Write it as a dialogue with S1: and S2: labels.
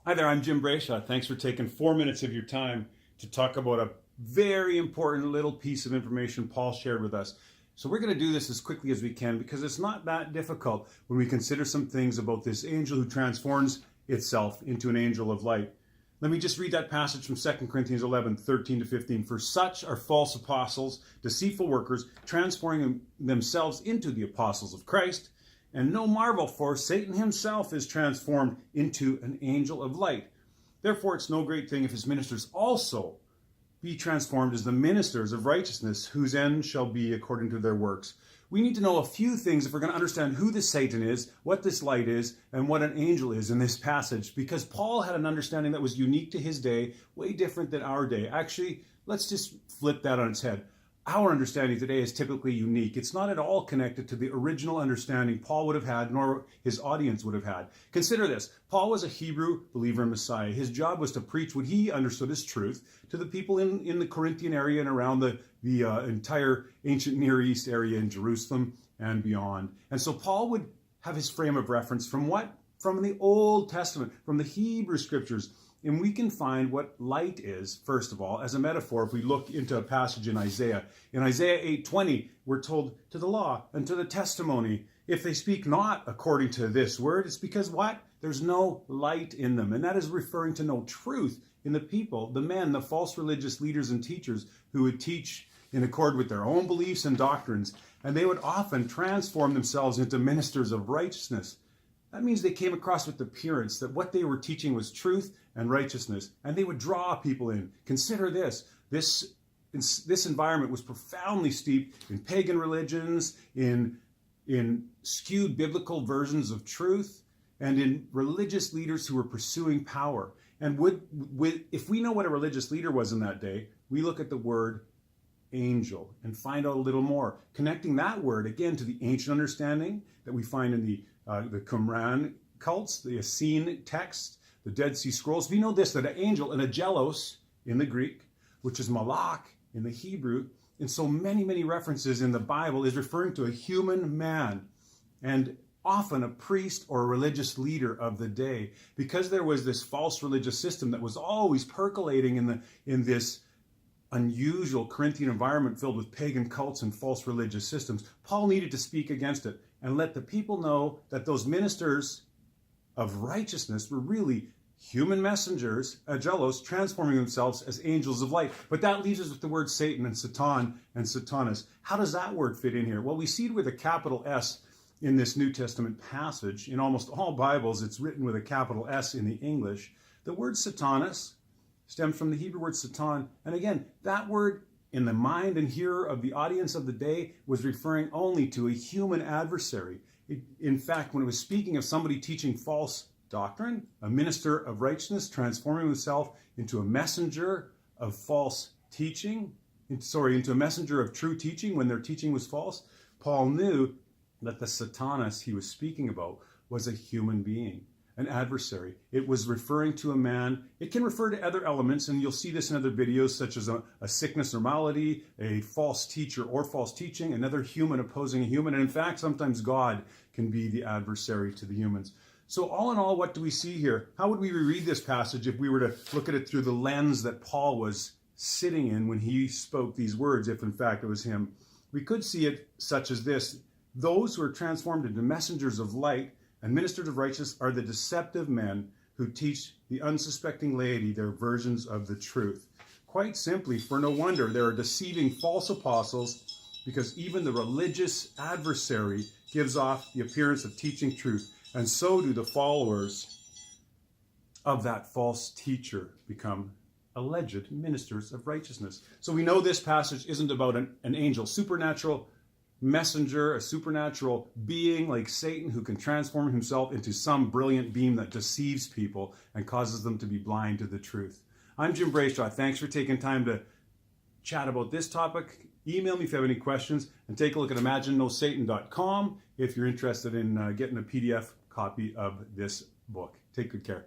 S1: Hi there, I'm Jim Brayshaw. Thanks for taking 4 minutes of your time to talk about a very important little piece of information Paul shared with us. So we're going to do this as quickly as we can because it's not that difficult when we consider some things about this angel who transforms itself into an angel of light. Let me just read that passage from 2 Corinthians 11, 13 to 15. For such are false apostles, deceitful workers, transforming themselves into the apostles of Christ. And no marvel, for Satan himself is transformed into an angel of light. Therefore, it's no great thing if his ministers also be transformed as the ministers of righteousness, whose end shall be according to their works. We need to know a few things if we're going to understand who this Satan is, what this light is, and what an angel is in this passage, because Paul had an understanding that was unique to his day, way different than our day. Actually, let's just flip that on its head. Our understanding today is typically unique. It's not at all connected to the original understanding Paul would have had, nor his audience would have had. Consider this. Paul was a Hebrew believer in Messiah. His job was to preach what he understood as truth to the people in the Corinthian area and around the entire ancient Near East area in Jerusalem and beyond. And so Paul would have his frame of reference from what? From the Old Testament, from the Hebrew scriptures. And we can find what light is, first of all, as a metaphor if we look into a passage in Isaiah. In Isaiah 8:20, we're told, to the law and to the testimony, if they speak not according to this word, it's because what? There's no light in them. And that is referring to no truth in the people, the men, the false religious leaders and teachers who would teach in accord with their own beliefs and doctrines. And they would often transform themselves into ministers of righteousness. That means they came across with the appearance that what they were teaching was truth and righteousness, and they would draw people in. Consider this. This environment was profoundly steeped in pagan religions, in skewed biblical versions of truth, and in religious leaders who were pursuing power. And if we know what a religious leader was in that day, we look at the word angel and find out a little more, connecting that word again to the ancient understanding that we find in the Qumran cults, the Essene text, the Dead Sea Scrolls. We know this, that an angel, an angelos in the Greek, which is malach in the Hebrew, in so many references in the Bible, is referring to a human man and often a priest or a religious leader of the day. Because there was this false religious system that was always percolating in this unusual Corinthian environment filled with pagan cults and false religious systems, Paul needed to speak against it and let the people know that those ministers of righteousness were really human messengers, angelos, transforming themselves as angels of light. But that leaves us with the word Satan and Satan and Satanas. How does that word fit in here? Well, we see it with a capital S in this New Testament passage. In almost all Bibles, it's written with a capital S in the English. The word Satanas stems from the Hebrew word Satan. And again, that word in the mind and hearer of the audience of the day was referring only to a human adversary. In fact, when it was speaking of somebody teaching false doctrine, a minister of righteousness transforming himself into a messenger of false teaching, into a messenger of true teaching when their teaching was false, Paul knew that the Satanas he was speaking about was a human being, an adversary. It was referring to a man. It can refer to other elements, and you'll see this in other videos, such as a sickness or malady, a false teacher or false teaching, another human opposing a human, and in fact, sometimes God can be the adversary to the humans. So all in all, what do we see here? How would we reread this passage if we were to look at it through the lens that Paul was sitting in when he spoke these words, if in fact it was him? We could see it such as this. Those who are transformed into messengers of light and ministers of righteousness are the deceptive men who teach the unsuspecting laity their versions of the truth. Quite simply, for no wonder there are deceiving false apostles, because even the religious adversary gives off the appearance of teaching truth, and so do the followers of that false teacher become alleged ministers of righteousness. So we know this passage isn't about an angel, supernatural messenger, a supernatural being like Satan who can transform himself into some brilliant beam that deceives people and causes them to be blind to the truth. I'm Jim Brayshaw. Thanks for taking time to chat about this topic. Email me if you have any questions, and take a look at imaginenosatan.com if you're interested in getting a PDF copy of this book. Take good care.